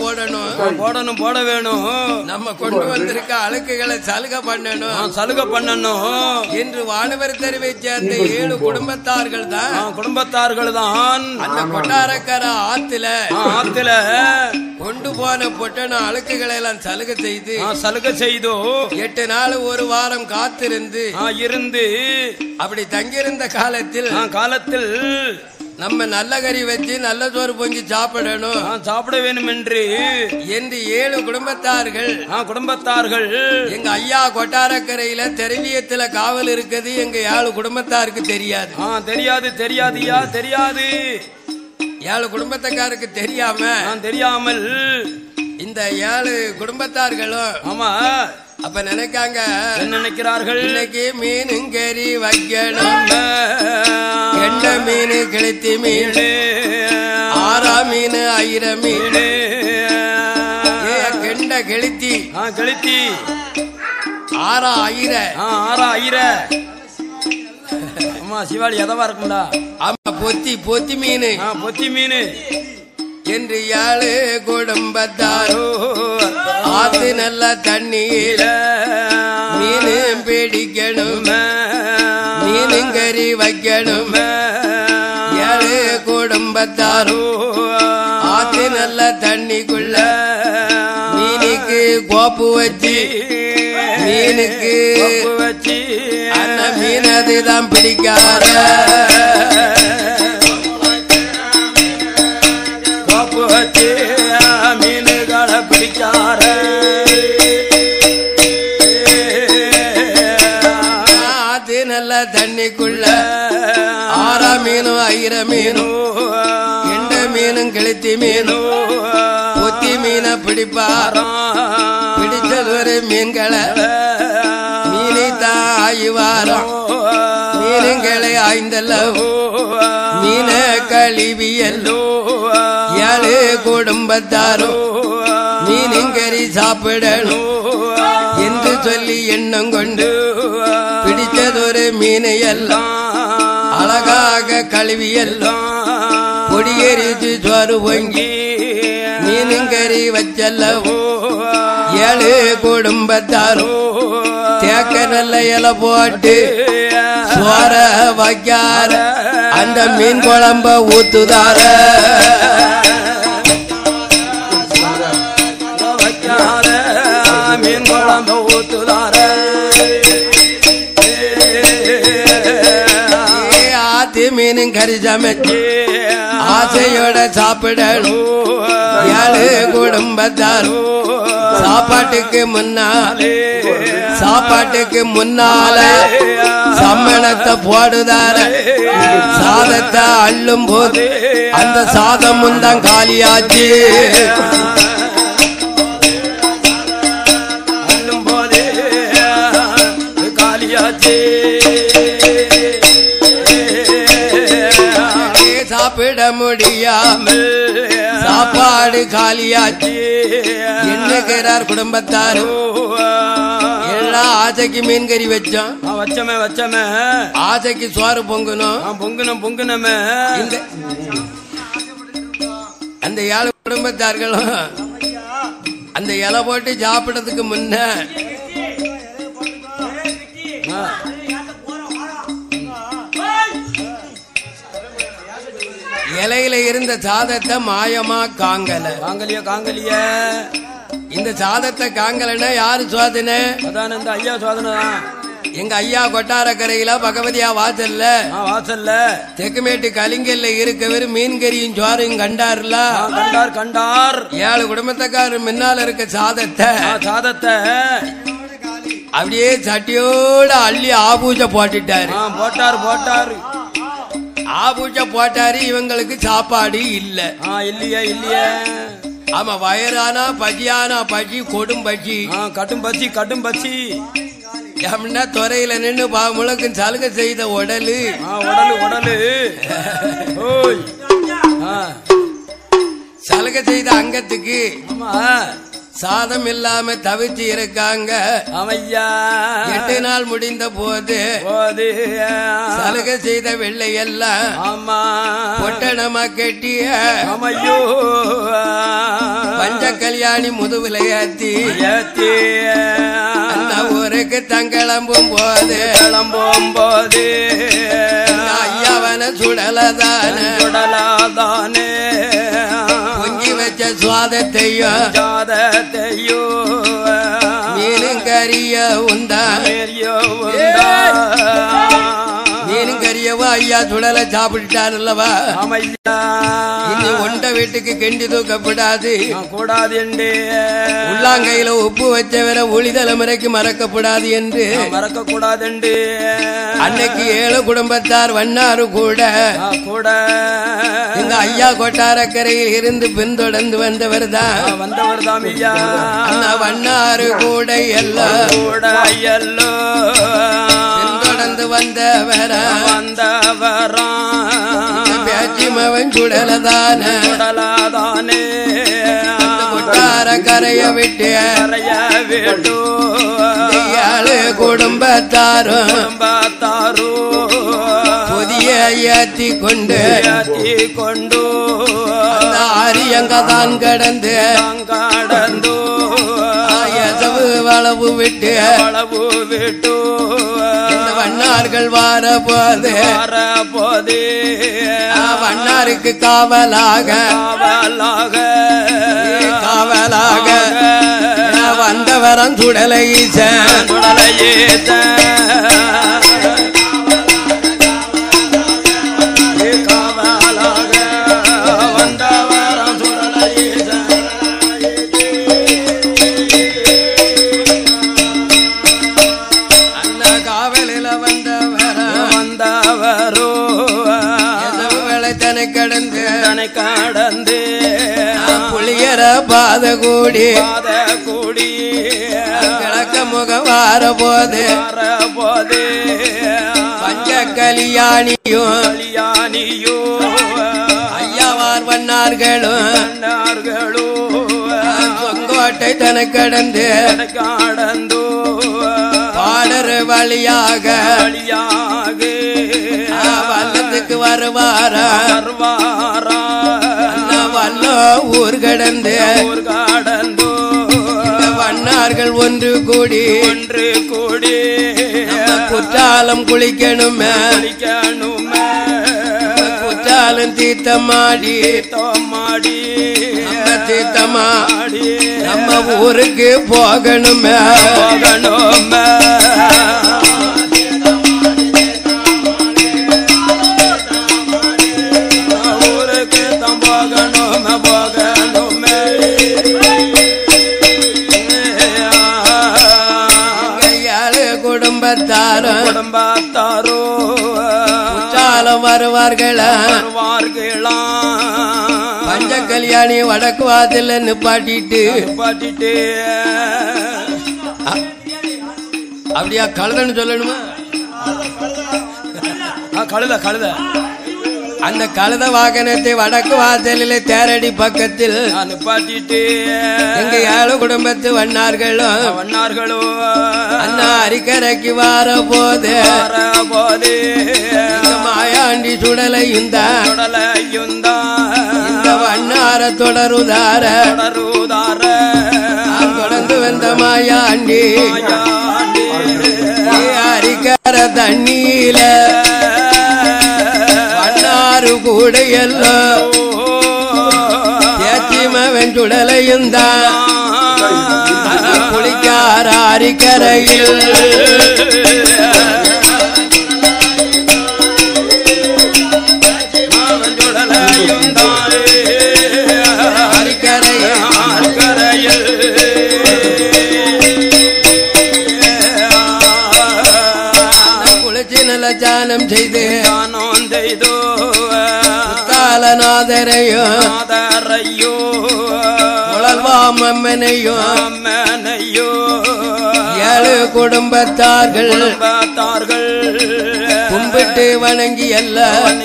போட வேணும். நம்ம கொண்டு வந்திருக்க அழுக்குகளை சலுகை பண்ணணும் என்று வானவர் தெருவை சேர்ந்த 7 குடும்பத்தார்கள் தான் அந்த கொட்டாரக்கர ஆத்துல கொண்டு போன பொட்டன அழுக்குகளை எல்லாம் சலுகை செய்து 8 நாள் ஒரு வாரம் காத்திருந்து அப்படி தங்கியிருந்த காலத்தில் நம்ம நல்ல கறி வச்சு நல்ல சோறு பொங்கி சாப்பிட வேணும் என்று 7 குடும்பத்தார்கள் எங்க ஐயா கொட்டாரக்கரையில தெருவியத்துல காவல் இருக்குது. எங்க 7 குடும்பத்தாருக்கு தெரியாது. 7 குடும்பத்தாருக்கு தெரியாமல் இந்த 7 குடும்பத்தார்களும் அப்ப நினைக்கிறார்கள், இன்னைக்கு மீன் கறி வைக்கணும். கெண்ட மீன் கிழித்தி மீன் ஆறா மீன் ஐர மீன் கெண்ட கிழித்தி ஆறா ஐர சிவாலி எதவா இருக்கும்டா. ஆமா பொத்தி மீன் என்று 7 குடும்பத்தாரோ ஆத்து நல்ல தண்ணீர மீன் பிடிக்கணும், மீன் கறி வைக்கணும். 7 குடும்பத்தாரோ ஆத்து நல்ல தண்ணிக்குள்ள மீனுக்கு கோப்பு வச்சு அந்த மீன் அதுதான் பிடிக்காத மீனுகளை பிடிக்கார அது நல்ல தண்ணிக்குள்ள ஆறா மீனும் ஐர மீனும் எண்ட மீனும் கிழித்தி மீனும் பொத்தி மீனை பிடிச்சதொரு மீன்களை மீனைத்தான் ஆய்வாரம் மீனுங்களை ஆய்ந்தல்லவோ மீன கழிவியல்லோ 7 குடும்பத்தாரோ மீனுங்கறி சாப்பிடணும் என்று சொல்லி எண்ணம் கொண்டு பிடிச்சதொரு மீனை எல்லாம் அழகாக கழுவியெல்லாம் பொடியெறிச்சு சோறு பொங்கி மீனுங்கறி வச்சல்லவோ 7 குடும்பத்தாரோ தேக்க நல்ல இலை போட்டு சோற வைக்கார அந்த மீன் குழம்ப ஊத்துதார மீன் குழம்ப ஊத்துதார ஆத்தி மீனும் கறி சமைச்சு ஆசையோட சாப்பிடணும். 7 குடும்பத்தாரும் சாப்பாட்டுக்கு முன்னால சம்மணத்தை போடுதார சாதத்தை அள்ளும் போது அந்த சாதமும் தான் காலியாச்சு. அள்ளும் போது காலியாச்சு. சாப்பிட முடியாமல் சாப்பாடு காலியாச்சு. என்னகிறார் குடும்பத்தாரு எல்லாம் ஆசைக்கு மீன் கறி வச்சோம் ஆசைக்கு சோறு பொங்குனமே அந்த 7 குடும்பத்தார்களும் அந்த இலை போட்டு சாப்பிடறதுக்கு முன்ன இலையில இருந்த சாதத்தை மாயமா காங்கலிய இந்த சாதத்தை காங்கலன்னா யாரு சோதனை? ஐயா சோதனை. எங்க ஐயா கொட்டாரக்கரையில பகவதியா வாசல்ல தெக்குமேட்டு கலிங்கல்ல இருக்கவர் மீன் கறியும் சோறையும் கண்டார்ல. கண்டார் 7 குடும்பத்துக்காரர் முன்னால இருக்க சாதத்தை அப்படியே சட்டியோட அள்ளி ஆபூஜை போட்டுட்டாரு. ஆபூஜை போட்டாரு. இவங்களுக்கு சாப்பாடு இல்லையா ஆமா வயரானா பஜியானா பஜி கொடும் பஜி கட்டும் பச்சி அப்படின்னா துறையில நின்று முழுக்கு சலுகை செய்த உடலு சலுகை செய்த அங்கத்துக்கு சாதம் இல்லாம தவிச்சு இருக்காங்க. அமையா 8 நாள் முடிந்த போது சலுகை செய்த வெள்ளை எல்லாம் ஆமா பொட்டணமா கட்டிய அமையோ பஞ்ச கல்யாணி முதுவிலை ஏத்தி அந்த ஊருக்கு தங்கிளம்பும் போது ஐயாவன சுடலதானே பொங்கி வச்ச சுவாதத்தையும் மீனும் கரிய உண்டா மீனும் கரியவோ ஐயா சுடல சாப்பிட்டுட்டார் அல்லவா. இனி ஒண்ட வீட்டுக்கு கெண்டி தூக்கப்படாது கூடாது என்று உள்ளாங்கையில உப்பு வச்சவரை ஒளி தலைமுறைக்கு மறக்கப்படாது என்று மறக்கக்கூடாது என்று அன்னைக்கு 7 குடும்பத்தார் வண்ணாறு கூட எங்க ஐயா கொட்டாரக்கரையில் இருந்து பின்தொடர்ந்து வந்தவர் தான் ஐயா. வண்ணாறு கூட எல்லாம் பின்தொடர்ந்து வந்தவரா பேச்சிமவன் சுடலதானே கொட்டார கரைய விட்டு 7 குடும்பத்தாரும் புதிய ஏத்தி கொண்டு ஆரியங்கதான் கடந்து எசவு வளவு விட்டு இந்த வண்ணார்கள் வார போது வண்ணாருக்கு காவலாக வந்தவரம் சுடலை கடந்து புளியர பாத கூடி கிழக்க முகம் வார போது பஞ்ச கலியாணியும் ஐயாவார் வண்ணார்களும் செங்கோட்டை தன கடந்து பாடர் வழியாக வல்லத்துக்கு வருவாரா வல்லோ ஊர் கடந்து வண்ணார்கள் ஒன்று கூடி குற்றாலம் குளிக்கணுமே குற்றாலம் தீர்த்தமாடி தீர்த்தமாடி நம்ம ஊருக்கு போகணுமே குடும்பத்தாரோ குற்றாலம் வருவார்களா பஞ்ச கல்யாணி வடக்கு வாதில நிப்பாட்டிட்டு அப்படியா கழுதன்னு சொல்லணுமா? கழுத அந்த கழுத வாகனத்தை வடக்கு வாசலிலே தேரடி பக்கத்தில் நிப்பாட்டிட்டு எங்க 7 குடும்பத்து வண்ணார்களும் அண்ணா அரிக்கரைக்கு வார போது மாயாண்டி சுடலையும் இந்த வண்ணார தொடருதார தொடர்ந்து வந்த மாயாண்டி அரிக்கர தண்ணியில கூட எல்லாம் தேச்சிமவன் சுடலையும் தான் குளிக்கார அரிக்கரையில் குளிச்சு நல்ல ஜானம் செய்து காலநாதரையோ அம்மனையும் ஏழு குடும்பத்தார்கள் கும்பிட்டு வணங்கி எல்லாம்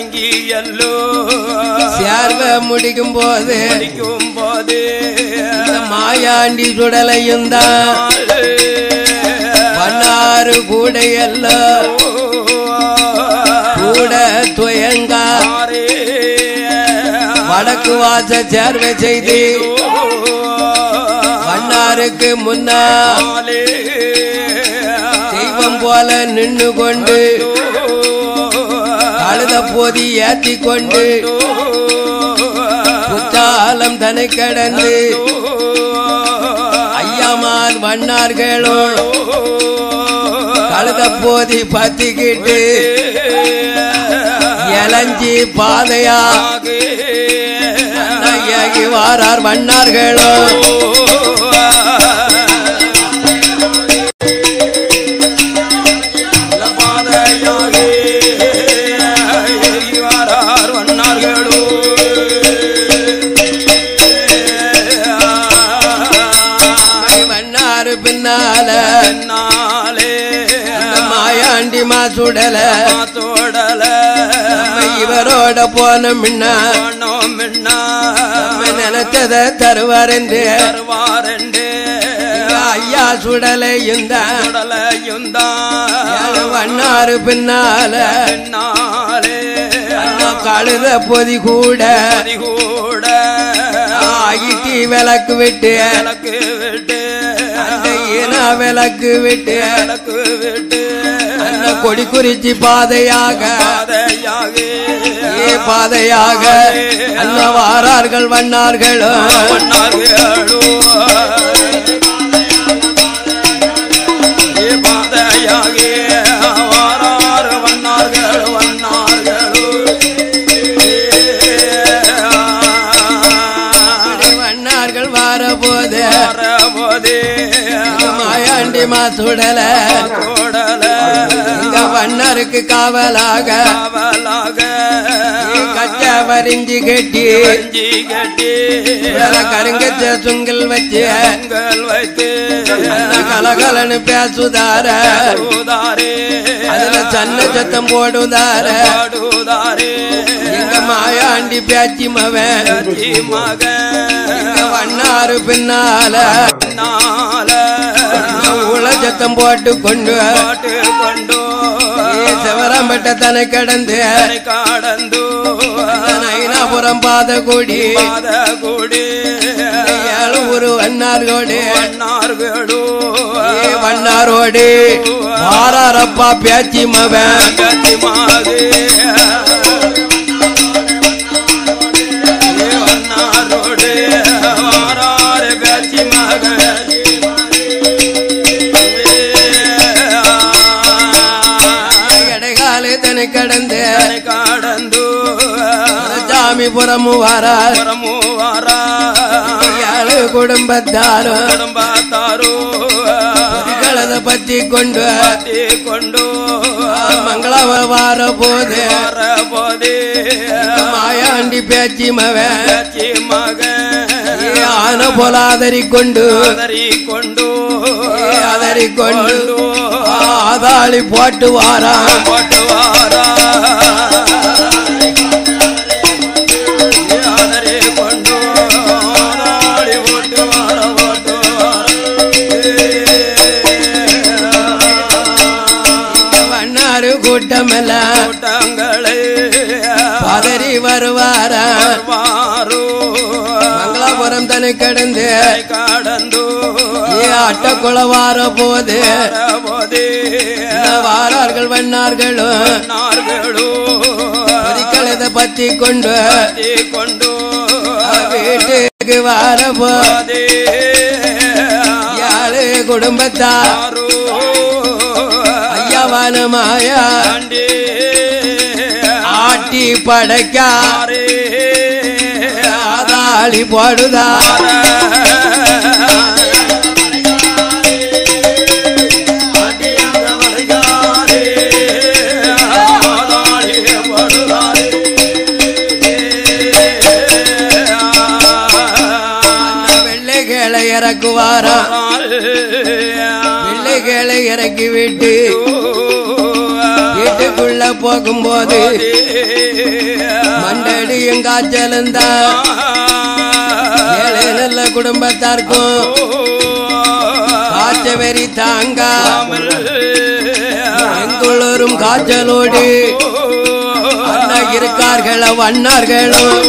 சேர்வ முடிக்கும் போது மாயாண்டி சுடலையும் தான் பண்ணாறு கூட எல்லாம் கூட துயங்கா வடக்கு வாச சேர்வை செய்து பண்ணாருக்கு முன்னாலே தெய்வம் போல நின்று கொண்டு அழுத போதி ஏத்தி கொண்டு குற்றாலம் தனை கடந்து ஐயமான் வண்ணார்களும் கழுத போதி பத்திக்கிட்டு இளஞ்சி பாதையா வாரார் வண்ணார்களும் மாயாண்டி மாசுடல இவரோட போன முன்னா நினைச்சத தருவாரென்று ஐயா சுடலையும் வண்ணாறு பின்னால கழுத பொதி கூட ஆகிட்டி விளக்கு விட்டு விளக்கு விட்டு அந்த கொடி குறிச்சி பாதையாக பாதையாக அந்த வாரார்கள் வண்ணார்களும் வண்ணார்கள் வாரபோது மாயாண்டி மாசுடல இங்க வண்ணருக்கு காவலாக கச்ச வரிஞ்சி கட்டி கருங்கச்ச சுங்கல் வச்சு கலகலன்னு பேசுதார அதுல சன்ன சத்தம் போடுதார எங்க மாயாண்டி பேச்சி மவன் வண்ணாறு பின்னால உளச்சத்தம் போட்டு கொண்டு சிவராம்பட்ட தனை கடந்து நைனாபுரம் பாத கூடி ஏழு வண்ணார்கோடு வண்ணாரோடு வாராரப்பா பேச்சி மவன் கடந்து சாமிபுரமு வாரார் ஏழு குடும்பத்தாரும் கலத பத்தி கொண்டு மங்களவ வார போது மாயாண்டி பேச்சி மகன் ஆன போல ஆதரிக்கொண்டு ஆதாளி போட்டு வாரா வண்ணாறு கூட்டமெல்லாம் பதறி வருவாரா மங்களாபுரம் தனி கடந்து அட்டக்குள வார போது வாரார்கள் வண்ணார்களும் கழுத பத்தி கொண்டு வீட்டுக்கு வார போது யாரு குடும்பத்தார் ஐயாவான மாயா ஆட்டி படைக்கா ஆதாளி போடுதா பெண்களை இறக்கி விட்டு வீட்டுக்குள்ள போகும்போது மண்டடியும் காய்ச்சலும் தான் ஏழை நல்ல குடும்பத்தாருக்கும் காய்ச்ச வெறி தாங்காமல் எங்குள்ளோரும் காய்ச்சலோடு அண்ணா இருக்கார்களோ வண்ணார்களும்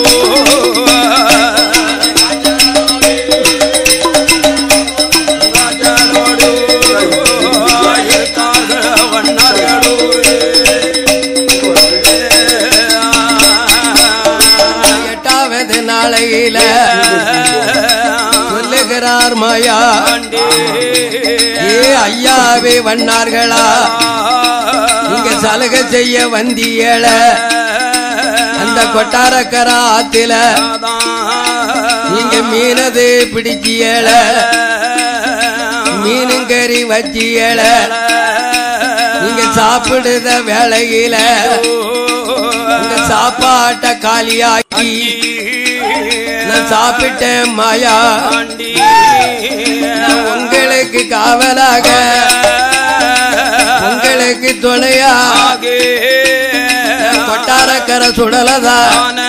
நாளையில சொல்லுகிறார் மாயா ஏ ஐயாவே வண்ணார்களா நீங்க சலுகை செய்ய வந்தியல அந்த கொட்டாரக்கர ஆத்தில நீங்க மீனது பிடிச்சியல மீனுங்கறி வச்சியல நீங்க சாப்பிடுத வேளையில உங்க சாப்பாட்ட காலியாக்கி நான் சாப்பிட்டேன் மாயா உங்களுக்கு காவலாக உங்களுக்கு துணையாக கொட்டாரக்கர சுடலதான்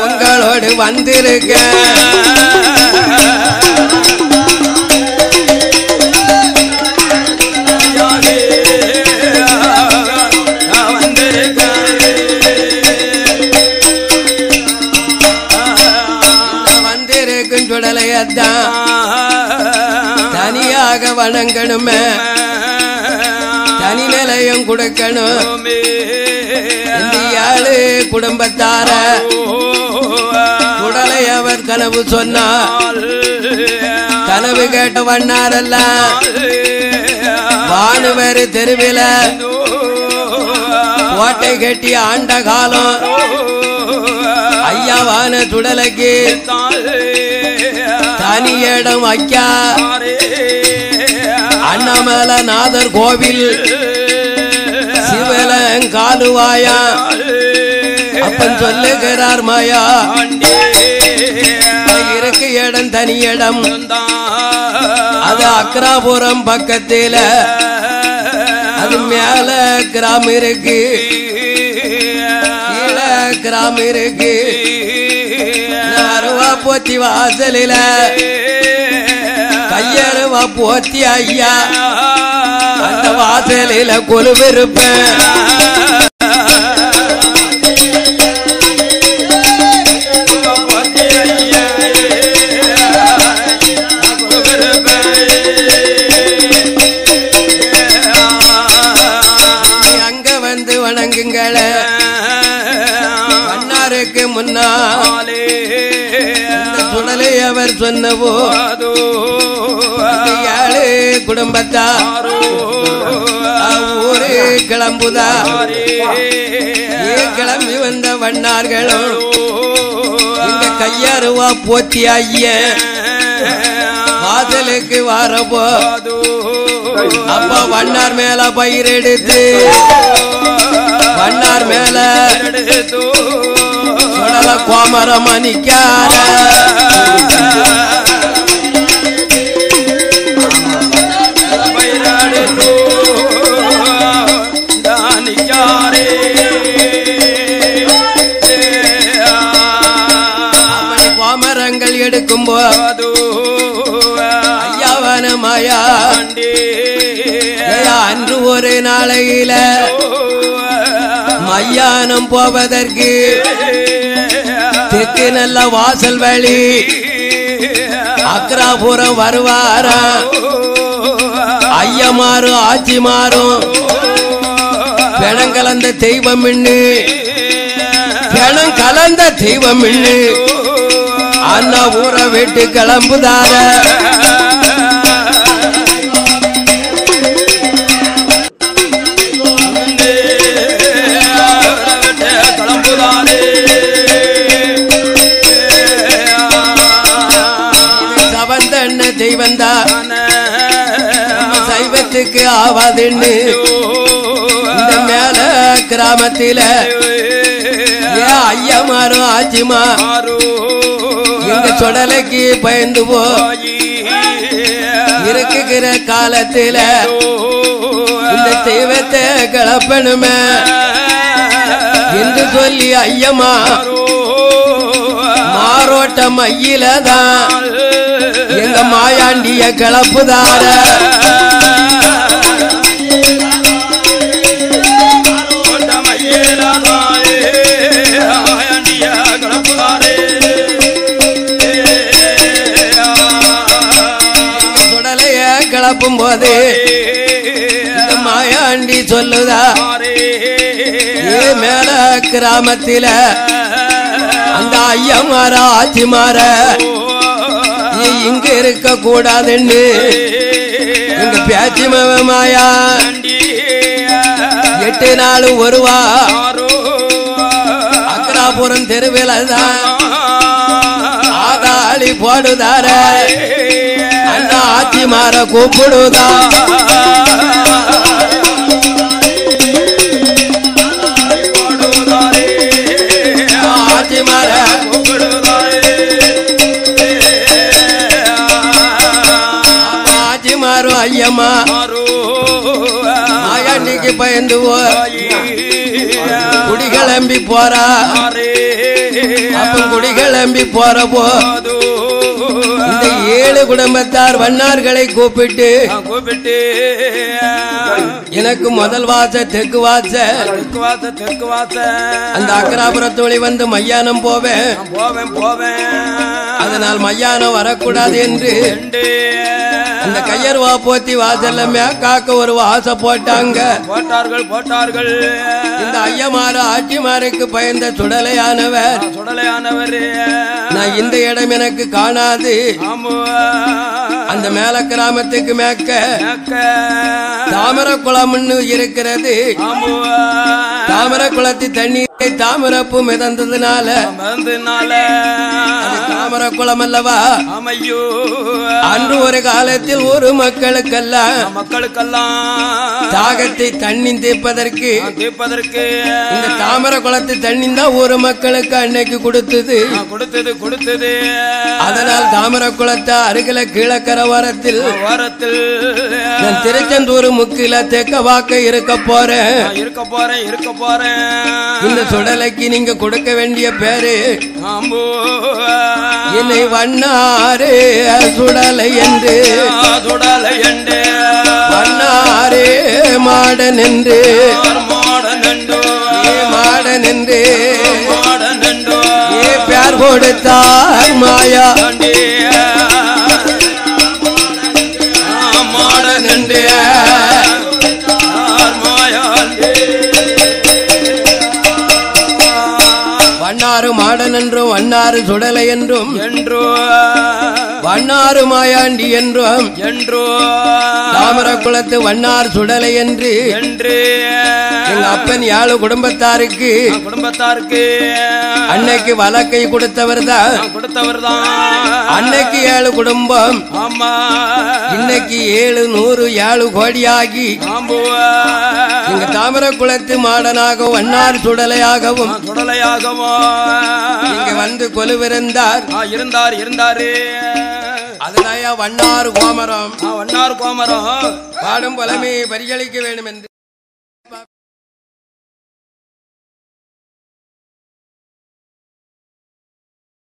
உங்களோடு வந்திருக்க சுடலையத்தான் தனியாக வணங்கணுமே தனி நிலையம் கொடுக்கணும் இந்தியாளு குடும்பத்தார சுடலை அவர் கனவு சொன்னார் கனவு கேட்ட வண்ணாரெல்லாம் வானுவர் தெருவில கோட்டை கட்டி ஆண்ட காலம் ஐயாவான சுடலைக்கு தனி இடம் வைக்கா அண்ணாமல நாதர் கோவில் சிவலங்காலுவாயா அப்பன் சொல்லுகிறார் மாயா இருக்கு இடம் தனி இடம் அது அக்ராபுரம் பக்கத்தில அது மேல கிராமம் இருக்கு கீழே கிராமம் இருக்கு அருவா போத்தி வாசலில கையருவா போத்தி ஐயா அந்த வாசலில கொலுவிருப்பேன் அங்க வந்து வணங்குங்களே மன்னாருக்கு முன்னாலே சுடலை அவர் சொன்னவோ ஏழு குடும்பத்தார் ஊரு கிளம்புதா கிளம்பி வந்த வண்ணார்களும் இந்த கையருவா போத்தி ஐய வாசலுக்கு வரப்போ அப்ப வண்ணார் மேல பயிர் எடுத்து வண்ணார் மேல சுடல கோமரம் அணிக்கார கோமரங்கள் எடுக்கும்போது ஐயாவன மாயா அன்று ஒரு நாளையில மையானம் போவதற்கு தெற்கு நல்ல வாசல் வழி அக்ராபுரம் வருவாரா ஐயமாறும் ஆட்சி மாறும் பிணம் கலந்த தெய்வம் பிணம் கலந்த தெய்வம் அண்ணா ஊரை விட்டு கிளம்புதார தெய்வந்தா சைவத்துக்கு ஆவாதுன்னு இந்த மேல கிராமத்தில ஐயமாரும் ஆச்சிமா எங்க சுடலைக்கு பயந்து போய் இருக்குகிற காலத்தில இந்த தெய்வத்தை கிளப்பணுமே என்று சொல்லி ஐயமா மாரோட்ட மையிலதான் எங்க மாயாண்டிய கிளப்புதார சுடலைய கிளப்பும் போது இந்த மாயாண்டி சொல்லுதா மேல கிராமத்தில அந்த ஐயமார ஆச்சிமார இங்க இருக்க கூடாதுன்னு எங்க பேச்சு மாயா 8 நாள் ஒருவா அக்கராபுரம் தெருவில் தான் ஆதாளி போடுதார அண்ணா ஆச்சிமார கூப்பிடுதா ஆச்சிமார ஆச்சிமாரு ஐயம்மா மாயாண்டிக்கு பயந்து குடிகிளம்பி போறா அப்ப குடிகிளம்பி போறப்போ இந்த 7 குடும்பத்தார் வண்ணார்களை கூப்பிட்டு எனக்கு முதல் வாச தெற்கு வாச அந்த அக்கராபுரத்தோழி வந்து மையானம் போவேன் அதனால் மையானம் வரக்கூடாது என்று அந்த கையர்வா போத்தி வாசல்ல காக்க ஒரு வாச போட்டாங்க போட்டார்கள் இந்த ஐயமாறு ஆட்சிமாருக்கு பயந்த சுடலையானவர் நான் இந்த இடம் எனக்கு காணாது அந்த மேல கிராமத்துக்கு மேக்க தாமர குளம்னு இருக்கிறது தாமர குளத்து தண்ணீரை தாமரப்பு மிதந்ததுனால தாமர குளம் அல்லவா அன்று ஒரு காலத்தில் ஒரு மக்களுக்கெல்லாம் தாகத்தை தண்ணி தீர்ப்பதற்கு இந்த தாமர குளத்து தண்ணி தான் ஒரு மக்களுக்கு அன்னைக்கு கொடுத்தது அதனால் தாமர குளத்தை அருகில கீழக்கர வாரத்தில் நான் திருச்செந்தூர் முக்கில தெக்க வாக்க இருக்க போறேன் இந்த சுடலைக்கு நீங்க கொடுக்க வேண்டிய பேரு என்னை வண்ணாரே சுடலை என்று வண்ணாரே மாடன் என்று மாடன் என்று பேர் கொடுத்தார் மாயா மாடன் என்று வண்ணாறு மாடன் என்றும் வண்ணாறு சுடலை என்றும் வண்ணாறு மாயாண்டி என்றும் தாமர குளத்து வண்ணார் சுடலை என்று எங்க அப்பன் 7 குடும்பத்தாருக்கு அன்னைக்கு வழக்கை கொடுத்தவர் தான் அன்னைக்கு 7 குடும்பம் இன்னைக்கு 700 கோடியாகி எங்க தாமர குளத்து மாடனாக வண்ணார் சுடலையாகவும் இங்க வந்து கொலுவிருந்தார் இருந்தாரு அதனால வண்ணார் கோமரம் பாடும் பலமே பரிகளிக்க வேண்டும் என்று